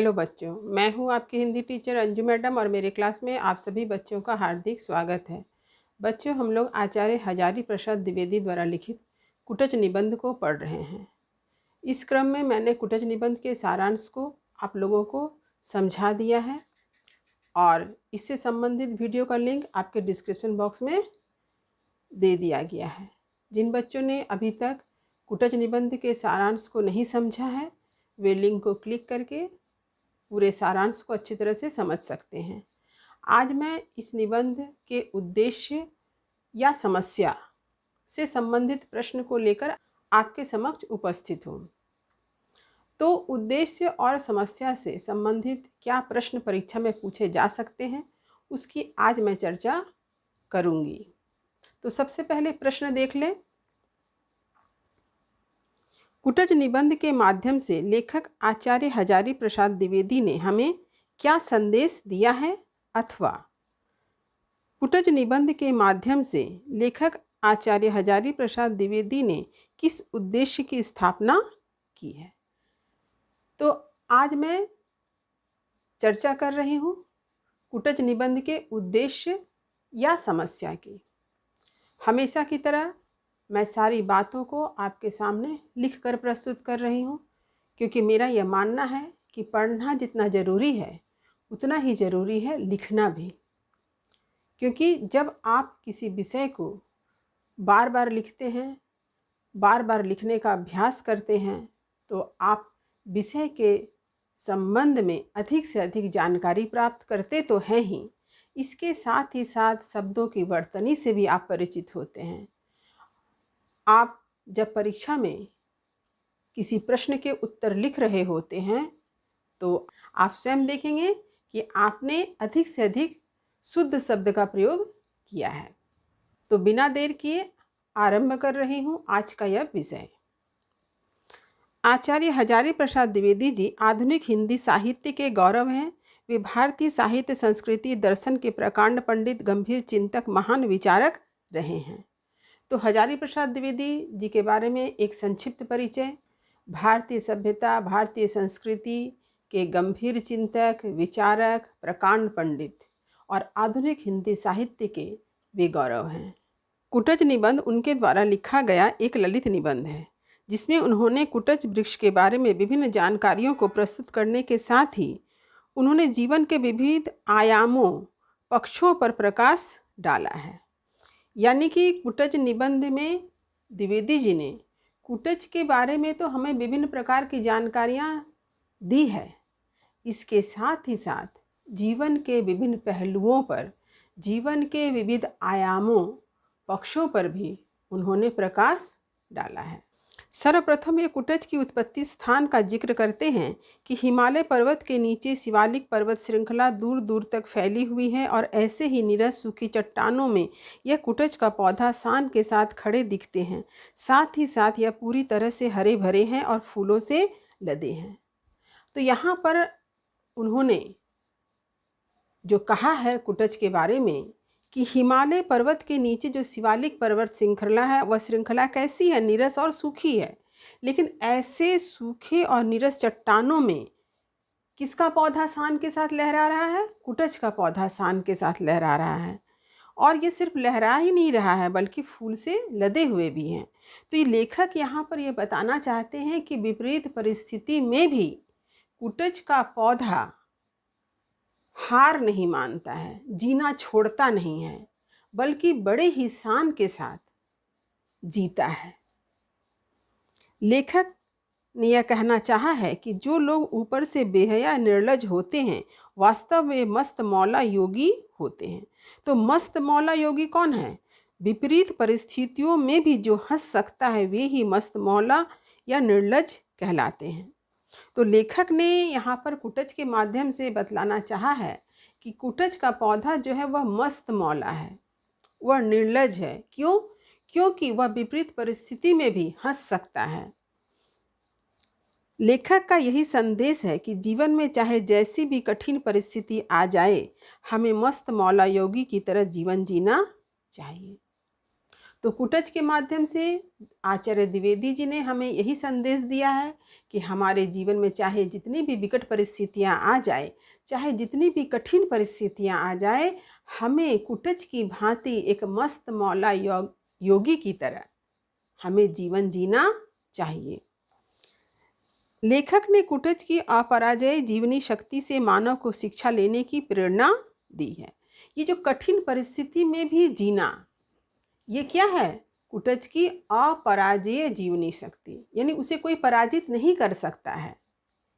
Hello बच्चों, मैं हूँ आपकी हिंदी टीचर अंजू मैडम और मेरे क्लास में आप सभी बच्चों का हार्दिक स्वागत है। बच्चों, हम लोग आचार्य हजारी प्रसाद द्विवेदी द्वारा लिखित कुटज निबंध को पढ़ रहे हैं। इस क्रम में मैंने कुटज निबंध के सारांश को आप लोगों को समझा दिया है और इससे संबंधित वीडियो का लिंक आपके डिस्क्रिप्शन बॉक्स में दे दिया गया है। जिन बच्चों ने अभी तक कुटज निबंध के सारांश को नहीं समझा है, वे लिंक को क्लिक करके पूरे सारांश को अच्छी तरह से समझ सकते हैं। आज मैं इस निबंध के उद्देश्य या समस्या से संबंधित प्रश्न को लेकर आपके समक्ष उपस्थित हूँ। तो उद्देश्य और समस्या से संबंधित क्या प्रश्न परीक्षा में पूछे जा सकते हैं, उसकी आज मैं चर्चा करूँगी। तो सबसे पहले प्रश्न देख लें। कुटज निबंध के माध्यम से लेखक आचार्य हजारी प्रसाद द्विवेदी ने हमें क्या संदेश दिया है, अथवा कुटज निबंध के माध्यम से लेखक आचार्य हजारी प्रसाद द्विवेदी ने किस उद्देश्य की स्थापना की है। तो आज मैं चर्चा कर रही हूँ कुटज निबंध के उद्देश्य या समस्या की। हमेशा की तरह मैं सारी बातों को आपके सामने लिखकर प्रस्तुत कर रही हूँ, क्योंकि मेरा यह मानना है कि पढ़ना जितना ज़रूरी है उतना ही ज़रूरी है लिखना भी। क्योंकि जब आप किसी विषय को बार बार लिखते हैं, बार बार लिखने का अभ्यास करते हैं, तो आप विषय के संबंध में अधिक से अधिक जानकारी प्राप्त करते तो हैं ही, इसके साथ ही साथ शब्दों की वर्तनी से भी आप परिचित होते हैं। आप जब परीक्षा में किसी प्रश्न के उत्तर लिख रहे होते हैं तो आप स्वयं देखेंगे कि आपने अधिक से अधिक शुद्ध शब्द का प्रयोग किया है। तो बिना देर किए आरंभ कर रही हूँ आज का यह विषय। आचार्य हजारी प्रसाद द्विवेदी जी आधुनिक हिंदी साहित्य के गौरव हैं। वे भारतीय साहित्य, संस्कृति, दर्शन के प्रकांड पंडित, गंभीर चिंतक, महान विचारक रहे हैं। तो हजारी प्रसाद द्विवेदी जी के बारे में एक संक्षिप्त परिचय। भारतीय सभ्यता, भारतीय संस्कृति के गंभीर चिंतक, विचारक, प्रकांड पंडित और आधुनिक हिंदी साहित्य के वे गौरव हैं। कुटज निबंध उनके द्वारा लिखा गया एक ललित निबंध है, जिसमें उन्होंने कुटज वृक्ष के बारे में विभिन्न जानकारियों को प्रस्तुत करने के साथ ही उन्होंने जीवन के विविध आयामों, पक्षों पर प्रकाश डाला है। यानी कि कुटज निबंध में द्विवेदी जी ने कुटज के बारे में तो हमें विभिन्न प्रकार की जानकारियाँ दी है, इसके साथ ही साथ जीवन के विभिन्न पहलुओं पर, जीवन के विविध आयामों, पक्षों पर भी उन्होंने प्रकाश डाला है। सर्वप्रथम ये कुटज की उत्पत्ति स्थान का जिक्र करते हैं कि हिमालय पर्वत के नीचे शिवालिक पर्वत श्रृंखला दूर दूर तक फैली हुई है और ऐसे ही नीरस सूखी चट्टानों में यह कुटज का पौधा शान के साथ खड़े दिखते हैं। साथ ही साथ यह पूरी तरह से हरे भरे हैं और फूलों से लदे हैं। तो यहाँ पर उन्होंने जो कहा है कुटज के बारे में कि हिमालय पर्वत के नीचे जो शिवालिक पर्वत श्रृंखला है, वह श्रृंखला कैसी है, नीरस और सूखी है। लेकिन ऐसे सूखे और नीरस चट्टानों में किसका पौधा शान के साथ लहरा रहा है? कुटज का पौधा शान के साथ लहरा रहा है। और ये सिर्फ लहरा ही नहीं रहा है, बल्कि फूल से लदे हुए भी हैं। तो ये लेखक यहाँ पर ये बताना चाहते हैं कि विपरीत परिस्थिति में भी कुटज का पौधा हार नहीं मानता है, जीना छोड़ता नहीं है, बल्कि बड़े ही शान के साथ जीता है। लेखक ने यह कहना चाहा है कि जो लोग ऊपर से बेहया निर्लज होते हैं, वास्तव में मस्त मौला योगी होते हैं। तो मस्त मौला योगी कौन है? विपरीत परिस्थितियों में भी जो हंस सकता है, वे ही मस्त मौला या निर्लज कहलाते हैं। तो लेखक ने यहाँ पर कुटज के माध्यम से बतलाना चाहा है कि कुटज का पौधा जो है वह मस्त मौला है, वह निर्लज है। क्यों? क्योंकि वह विपरीत परिस्थिति में भी हंस सकता है। लेखक का यही संदेश है कि जीवन में चाहे जैसी भी कठिन परिस्थिति आ जाए, हमें मस्त मौला योगी की तरह जीवन जीना चाहिए। तो कुटज के माध्यम से आचार्य द्विवेदी जी ने हमें यही संदेश दिया है कि हमारे जीवन में चाहे जितनी भी विकट परिस्थितियां आ जाए, चाहे जितनी भी कठिन परिस्थितियां आ जाए, हमें कुटज की भांति एक मस्त मौला योगी की तरह हमें जीवन जीना चाहिए। लेखक ने कुटज की अपराजय जीवनी शक्ति से मानव को शिक्षा लेने की प्रेरणा दी है। ये जो कठिन परिस्थिति में भी जीना, ये क्या है? कुटज की अपराजेय जीवनी शक्ति, यानी उसे कोई पराजित नहीं कर सकता है,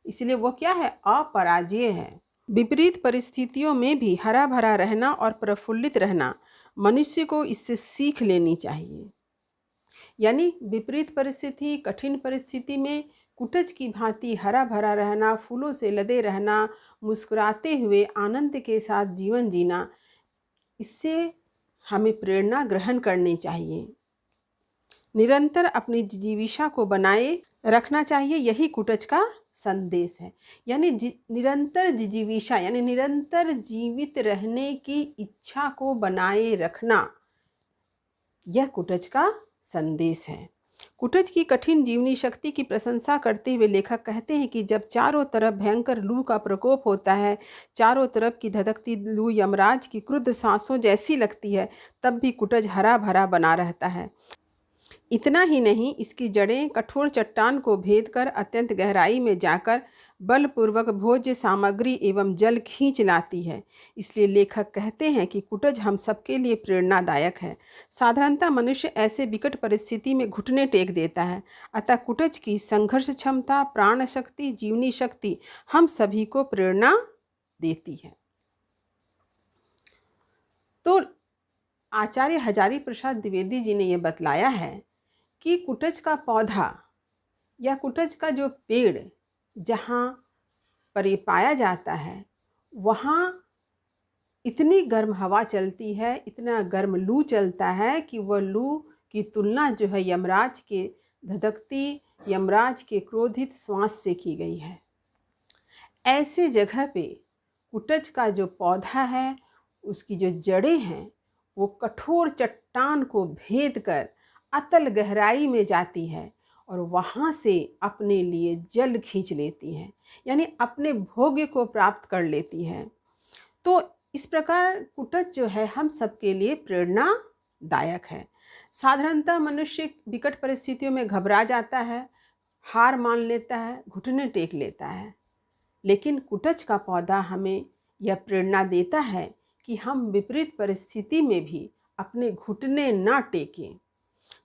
इसलिए वो क्या है? अपराजेय है। विपरीत परिस्थितियों में भी हरा भरा रहना और प्रफुल्लित रहना, मनुष्य को इससे सीख लेनी चाहिए। यानी विपरीत परिस्थिति, कठिन परिस्थिति में कुटज की भांति हरा भरा रहना, फूलों से लदे रहना, मुस्कुराते हुए आनंद के साथ जीवन जीना, इससे हमें प्रेरणा ग्रहण करनी चाहिए। निरंतर अपनी जिजीविषा को बनाए रखना चाहिए, यही कुटज का संदेश है। यानी निरंतर जिजीविषा, यानी निरंतर जीवित रहने की इच्छा को बनाए रखना, यह कुटज का संदेश है। कुटज की कठिन जीवनी शक्ति की प्रशंसा करते हुए लेखक कहते हैं कि जब चारों तरफ भयंकर लू का प्रकोप होता है, चारों तरफ की धधकती लू यमराज की क्रुद्ध सांसों जैसी लगती है, तब भी कुटज हरा भरा बना रहता है। इतना ही नहीं, इसकी जड़ें कठोर चट्टान को भेद कर अत्यंत गहराई में जाकर बलपूर्वक भोज्य सामग्री एवं जल खींच लाती है। इसलिए लेखक कहते हैं कि कुटज हम सबके लिए प्रेरणादायक है। साधारणतः मनुष्य ऐसे विकट परिस्थिति में घुटने टेक देता है, अतः कुटज की संघर्ष क्षमता, प्राण शक्ति, जीवनी शक्ति हम सभी को प्रेरणा देती है। तो आचार्य हजारी प्रसाद द्विवेदी जी ने यह बतलाया है कि कुटज का पौधा या कुटज का जो पेड़ जहाँ पर ये पाया जाता है, वहाँ इतनी गर्म हवा चलती है, इतना गर्म लू चलता है कि वह लू की तुलना जो है यमराज के धधकती, यमराज के क्रोधित श्वास से की गई है। ऐसे जगह पे कुटज का जो पौधा है, उसकी जो जड़ें हैं, वो कठोर चट्टान को भेद कर अतल गहराई में जाती है और वहाँ से अपने लिए जल खींच लेती है, यानी अपने भोग्य को प्राप्त कर लेती है। तो इस प्रकार कुटज जो है हम सबके लिए प्रेरणादायक है। साधारणतः मनुष्य विकट परिस्थितियों में घबरा जाता है, हार मान लेता है, घुटने टेक लेता है, लेकिन कुटज का पौधा हमें यह प्रेरणा देता है कि हम विपरीत परिस्थिति में भी अपने घुटने ना टेकें,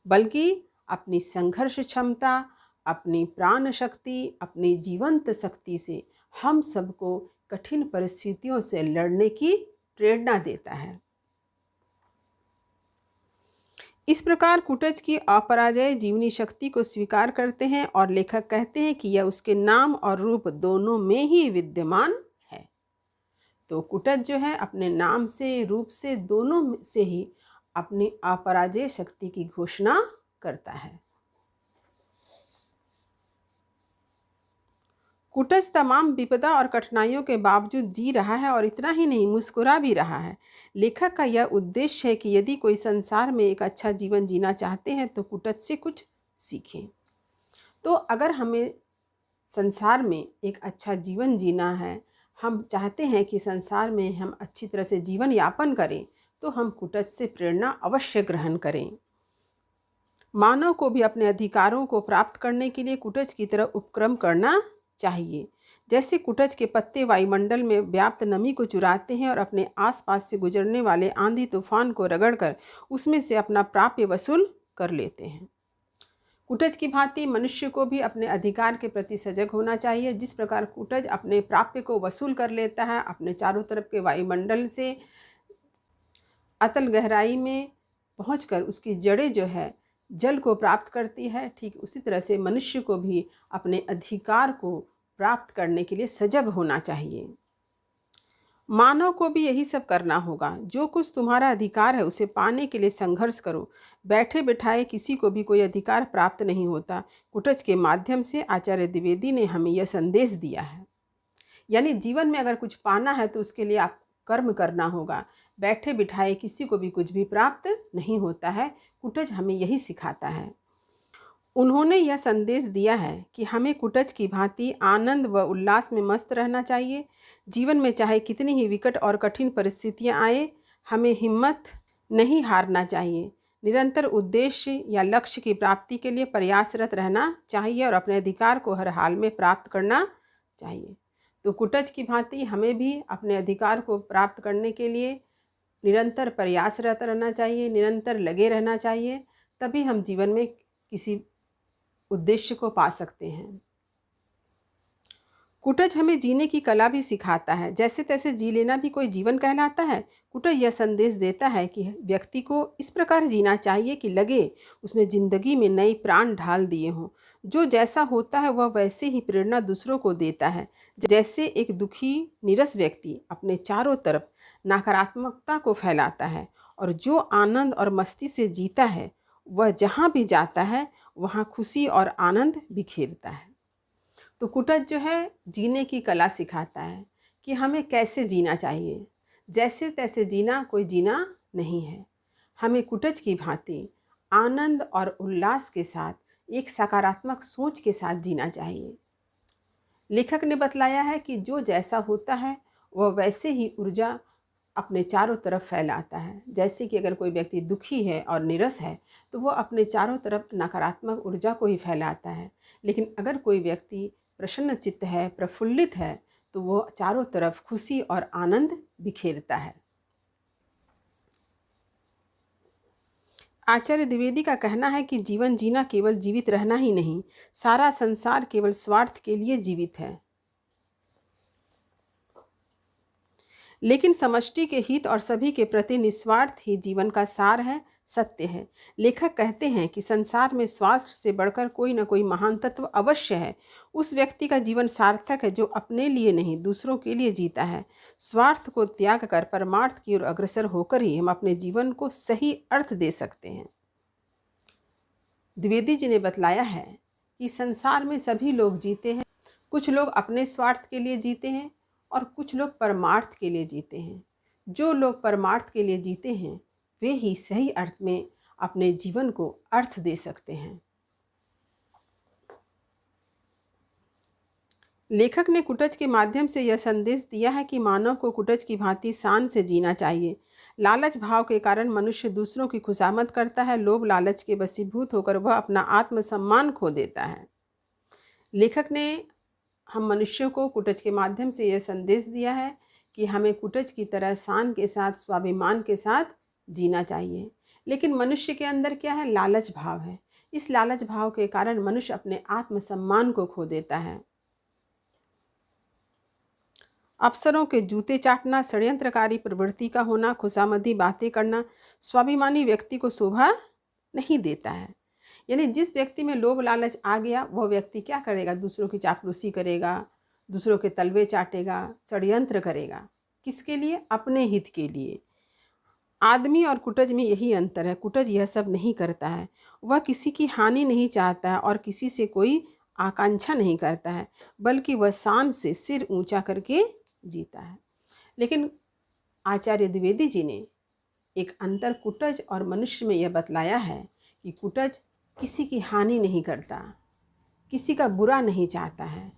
बल्कि अपनी संघर्ष क्षमता, अपनी प्राण शक्ति, अपनी जीवंत शक्ति से हम सबको कठिन परिस्थितियों से लड़ने की प्रेरणा देता है। इस प्रकार कुटज की अपराजय जीवनी शक्ति को स्वीकार करते हैं और लेखक कहते हैं कि यह उसके नाम और रूप दोनों में ही विद्यमान है। तो कुटज जो है अपने नाम से, रूप से, दोनों से ही अपनी अपराजय शक्ति की घोषणा करता है। कुटज तमाम विपदा और कठिनाइयों के बावजूद जी रहा है और इतना ही नहीं, मुस्कुरा भी रहा है। लेखक का यह उद्देश्य है कि यदि कोई संसार में एक अच्छा जीवन जीना चाहते हैं तो कुटज से कुछ सीखें। तो अगर हमें संसार में एक अच्छा जीवन जीना है, हम चाहते हैं कि संसार में हम अच्छी तरह से जीवन यापन करें, तो हम कुटज से प्रेरणा अवश्य ग्रहण करें। मानव को भी अपने अधिकारों को प्राप्त करने के लिए कुटज की तरह उपक्रम करना चाहिए। जैसे कुटज के पत्ते वायुमंडल में व्याप्त नमी को चुराते हैं और अपने आसपास से गुजरने वाले आंधी तूफान को रगड़कर उसमें से अपना प्राप्य वसूल कर लेते हैं, कुटज की भांति मनुष्य को भी अपने अधिकार के प्रति सजग होना चाहिए। जिस प्रकार कुटज अपने प्राप्य को वसूल कर लेता है, अपने चारों तरफ के वायुमंडल से अतल गहराई में पहुंचकर उसकी जड़ें जो है जल को प्राप्त करती है, ठीक उसी तरह से मनुष्य को भी अपने अधिकार को प्राप्त करने के लिए सजग होना चाहिए। मानव को भी यही सब करना होगा। जो कुछ तुम्हारा अधिकार है उसे पाने के लिए संघर्ष करो। बैठे बिठाए किसी को भी कोई अधिकार प्राप्त नहीं होता। कुटज के माध्यम से आचार्य द्विवेदी ने हमें यह संदेश दिया है। यानी जीवन में अगर कुछ पाना है तो उसके लिए कर्म करना होगा। बैठे बिठाए किसी को भी कुछ भी प्राप्त नहीं होता है। कुटज हमें यही सिखाता है। उन्होंने यह संदेश दिया है कि हमें कुटज की भांति आनंद व उल्लास में मस्त रहना चाहिए। जीवन में चाहे कितनी ही विकट और कठिन परिस्थितियां आए, हमें हिम्मत नहीं हारना चाहिए। निरंतर उद्देश्य या लक्ष्य की प्राप्ति के लिए प्रयासरत रहना चाहिए और अपने अधिकार को हर हाल में प्राप्त करना चाहिए। तो कुटज की भांति हमें भी अपने अधिकार को प्राप्त करने के लिए निरंतर प्रयासरत रहना चाहिए, निरंतर लगे रहना चाहिए। तभी हम जीवन में किसी उद्देश्य को पा सकते हैं। कुटज हमें जीने की कला भी सिखाता है। जैसे तैसे जी लेना भी कोई जीवन कहलाता है। कुटज यह संदेश देता है कि व्यक्ति को इस प्रकार जीना चाहिए कि लगे उसने जिंदगी में नए प्राण ढाल दिए हों। जो जैसा होता है वह वैसे ही प्रेरणा दूसरों को देता है। जैसे एक दुखी निरस व्यक्ति अपने चारों तरफ नकारात्मकता को फैलाता है, और जो आनंद और मस्ती से जीता है वह जहाँ भी जाता है वहाँ खुशी और आनंद बिखेरता है। तो कुटज जो है जीने की कला सिखाता है कि हमें कैसे जीना चाहिए। जैसे तैसे जीना कोई जीना नहीं है। हमें कुटज की भांति आनंद और उल्लास के साथ, एक सकारात्मक सोच के साथ जीना चाहिए। लेखक ने बतलाया है कि जो जैसा होता है वह वैसे ही ऊर्जा अपने चारों तरफ फैलाता है। जैसे कि अगर कोई व्यक्ति दुखी है और नीरस है तो वह अपने चारों तरफ नकारात्मक ऊर्जा को ही फैलाता है। लेकिन अगर कोई व्यक्ति प्रसन्न चित्त है, प्रफुल्लित है, तो वह चारों तरफ खुशी और आनंद बिखेरता है। आचार्य द्विवेदी का कहना है कि जीवन जीना केवल जीवित रहना ही नहीं, सारा संसार केवल स्वार्थ के लिए जीवित है। लेकिन समष्टि के हित और सभी के प्रति निस्वार्थ ही जीवन का सार है, सत्य है। लेखक कहते हैं कि संसार में स्वार्थ से बढ़कर कोई न कोई महान तत्व अवश्य है। उस व्यक्ति का जीवन सार्थक है जो अपने लिए नहीं दूसरों के लिए जीता है। स्वार्थ को त्याग कर परमार्थ की ओर अग्रसर होकर ही हम अपने जीवन को सही अर्थ दे सकते हैं। द्विवेदी जी ने बतलाया है कि संसार में सभी लोग जीते हैं। कुछ लोग अपने स्वार्थ के लिए जीते हैं और कुछ लोग परमार्थ के लिए जीते हैं। जो लोग परमार्थ के लिए जीते हैं वे ही सही अर्थ में अपने जीवन को अर्थ दे सकते हैं। लेखक ने कुटज के माध्यम से यह संदेश दिया है कि मानव को कुटज की भांति शान से जीना चाहिए। लालच भाव के कारण मनुष्य दूसरों की खुशामद करता है। लोभ लालच के वशीभूत होकर वह अपना आत्मसम्मान खो देता है। लेखक ने हम मनुष्यों को कुटज के माध्यम से यह संदेश दिया है कि हमें कुटज की तरह शान के साथ, स्वाभिमान के साथ जीना चाहिए। लेकिन मनुष्य के अंदर क्या है? लालच भाव है। इस लालच भाव के कारण मनुष्य अपने आत्मसम्मान को खो देता है। अफसरों के जूते चाटना, षड्यंत्रकारी प्रवृत्ति का होना, खुशामदी बातें करना स्वाभिमानी व्यक्ति को शोभा नहीं देता है। यानी जिस व्यक्ति में लोभ लालच आ गया वह व्यक्ति क्या करेगा? दूसरों की चापलूसी करेगा, दूसरों के तलवे चाटेगा, षड्यंत्र करेगा। किसके लिए? अपने हित के लिए। आदमी और कुटज में यही अंतर है। कुटज यह सब नहीं करता है। वह किसी की हानि नहीं चाहता है और किसी से कोई आकांक्षा नहीं करता है, बल्कि वह शान से सिर ऊंचा करके जीता है। लेकिन आचार्य द्विवेदी जी ने एक अंतर कुटज और मनुष्य में यह बतलाया है कि कुटज किसी की हानि नहीं करता, किसी का बुरा नहीं चाहता है।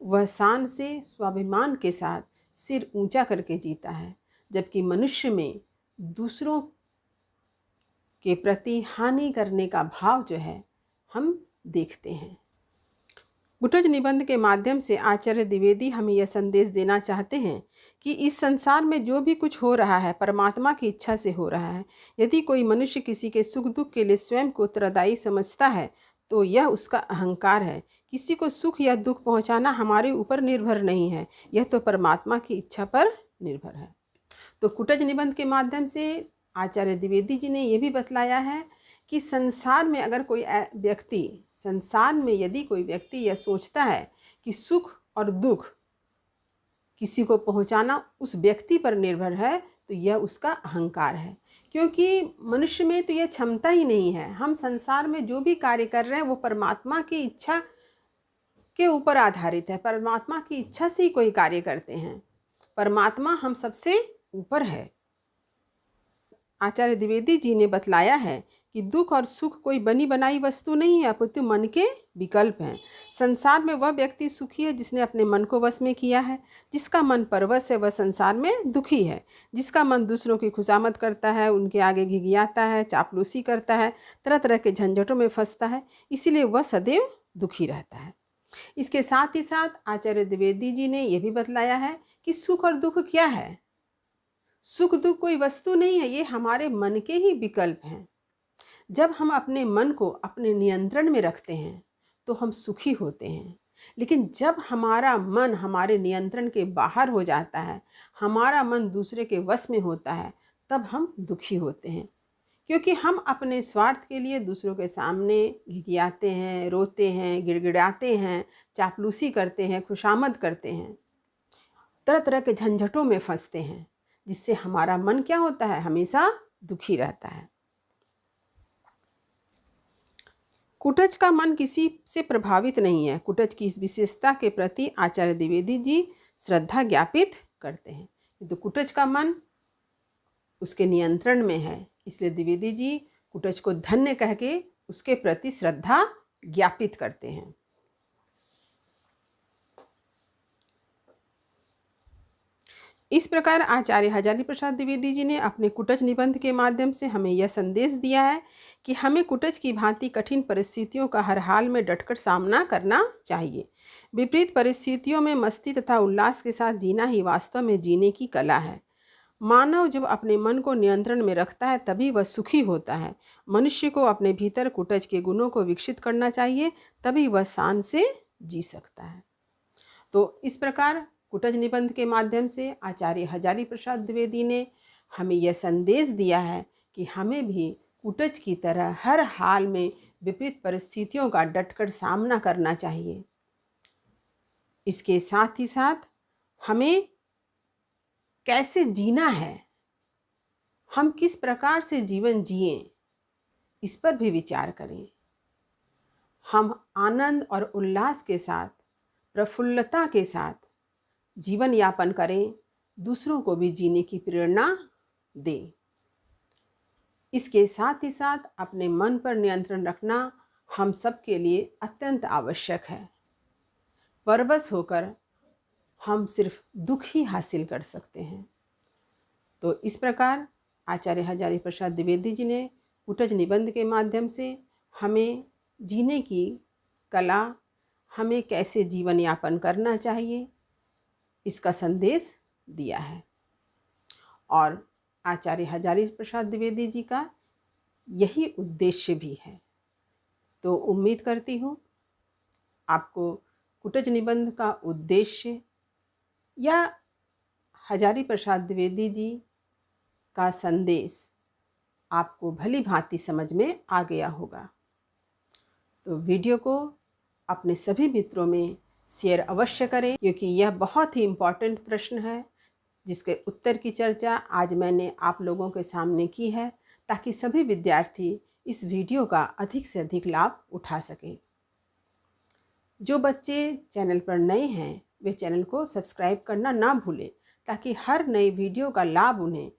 वह शान से, स्वाभिमान के साथ सिर ऊंचा करके जीता है। जबकि मनुष्य में दूसरों के प्रति हानि करने का भाव जो है हम देखते हैं। कुटज निबंध के माध्यम से आचार्य द्विवेदी हमें यह संदेश देना चाहते हैं कि इस संसार में जो भी कुछ हो रहा है परमात्मा की इच्छा से हो रहा है। यदि कोई मनुष्य किसी के सुख दुख के लिए स्वयं को उत्तरदायी समझता है तो यह उसका अहंकार है। किसी को सुख या दुख पहुंचाना हमारे ऊपर निर्भर नहीं है, यह तो परमात्मा की इच्छा पर निर्भर है। तो कुटज निबंध के माध्यम से आचार्य द्विवेदी जी ने यह भी बतलाया है कि संसार में अगर कोई व्यक्ति, संसार में यदि कोई व्यक्ति यह सोचता है कि सुख और दुख किसी को पहुंचाना उस व्यक्ति पर निर्भर है तो यह उसका अहंकार है। क्योंकि मनुष्य में तो यह क्षमता ही नहीं है। हम संसार में जो भी कार्य कर रहे हैं वो परमात्मा की इच्छा के ऊपर आधारित है। परमात्मा की इच्छा से ही कोई कार्य करते हैं। परमात्मा हम सबसे ऊपर है। आचार्य द्विवेदी जी ने बतलाया है कि दुख और सुख कोई बनी बनाई वस्तु नहीं है, अपितु मन के विकल्प हैं। संसार में वह व्यक्ति सुखी है जिसने अपने मन को वश में किया है। जिसका मन परवश है वह संसार में दुखी है। जिसका मन दूसरों की खुशामद करता है, उनके आगे घिघियाता है, चापलूसी करता है, तरह तरह के झंझटों में फंसता है, इसीलिए वह सदैव दुखी रहता है। इसके साथ ही साथ आचार्य द्विवेदी जी ने यह भी बतलाया है कि सुख और दुख क्या है। सुख दुख कोई वस्तु नहीं है, ये हमारे मन के ही विकल्प हैं। जब हम अपने मन को अपने नियंत्रण में रखते हैं तो हम सुखी होते हैं, लेकिन जब हमारा मन हमारे नियंत्रण के बाहर हो जाता है, हमारा मन दूसरे के वश में होता है, तब हम दुखी होते हैं। क्योंकि हम अपने स्वार्थ के लिए दूसरों के सामने घिघियाते हैं, रोते हैं, गिड़गिड़ाते हैं, चापलूसी करते हैं, खुशामद करते हैं, तरह तरह के झंझटों में फंसते हैं, जिससे हमारा मन क्या होता है, हमेशा दुखी रहता है। कुटज का मन किसी से प्रभावित नहीं है। कुटज की इस विशेषता के प्रति आचार्य द्विवेदी जी श्रद्धा ज्ञापित करते हैं। तो कुटज का मन उसके नियंत्रण में है, इसलिए द्विवेदी जी कुटज को धन्य कह के उसके प्रति श्रद्धा ज्ञापित करते हैं। इस प्रकार आचार्य हजारी प्रसाद द्विवेदी जी ने अपने कुटज निबंध के माध्यम से हमें यह संदेश दिया है कि हमें कुटज की भांति कठिन परिस्थितियों का हर हाल में डटकर सामना करना चाहिए। विपरीत परिस्थितियों में मस्ती तथा उल्लास के साथ जीना ही वास्तव में जीने की कला है। मानव जब अपने मन को नियंत्रण में रखता है तभी वह सुखी होता है। मनुष्य को अपने भीतर कुटज के गुणों को विकसित करना चाहिए, तभी वह शान से जी सकता है। तो इस प्रकार कुटज निबंध के माध्यम से आचार्य हजारी प्रसाद द्विवेदी ने हमें यह संदेश दिया है कि हमें भी कुटज की तरह हर हाल में विपरीत परिस्थितियों का डटकर सामना करना चाहिए। इसके साथ ही साथ हमें कैसे जीना है, हम किस प्रकार से जीवन जिएं, इस पर भी विचार करें। हम आनंद और उल्लास के साथ, प्रफुल्लता के साथ जीवन यापन करें, दूसरों को भी जीने की प्रेरणा दें। इसके साथ ही साथ अपने मन पर नियंत्रण रखना हम सब के लिए अत्यंत आवश्यक है। परवश होकर हम सिर्फ दुख ही हासिल कर सकते हैं। तो इस प्रकार आचार्य हजारी प्रसाद द्विवेदी जी ने कुटज निबंध के माध्यम से हमें जीने की कला, हमें कैसे जीवन यापन करना चाहिए, इसका संदेश दिया है। और आचार्य हजारी प्रसाद द्विवेदी जी का यही उद्देश्य भी है। तो उम्मीद करती हूँ आपको कुटज निबंध का उद्देश्य या हजारी प्रसाद द्विवेदी जी का संदेश आपको भली भांति समझ में आ गया होगा। तो वीडियो को अपने सभी मित्रों में शेयर अवश्य करें, क्योंकि यह बहुत ही इम्पॉर्टेंट प्रश्न है जिसके उत्तर की चर्चा आज मैंने आप लोगों के सामने की है, ताकि सभी विद्यार्थी इस वीडियो का अधिक से अधिक लाभ उठा सकें। जो बच्चे चैनल पर नए हैं वे चैनल को सब्सक्राइब करना ना भूलें, ताकि हर नई वीडियो का लाभ उन्हें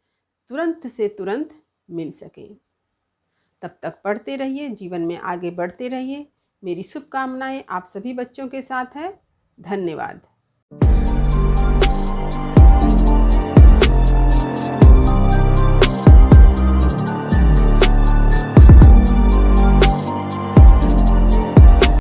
तुरंत से तुरंत मिल सके। तब तक पढ़ते रहिए, जीवन में आगे बढ़ते रहिए। मेरी शुभकामनाएं आप सभी बच्चों के साथ है। धन्यवाद।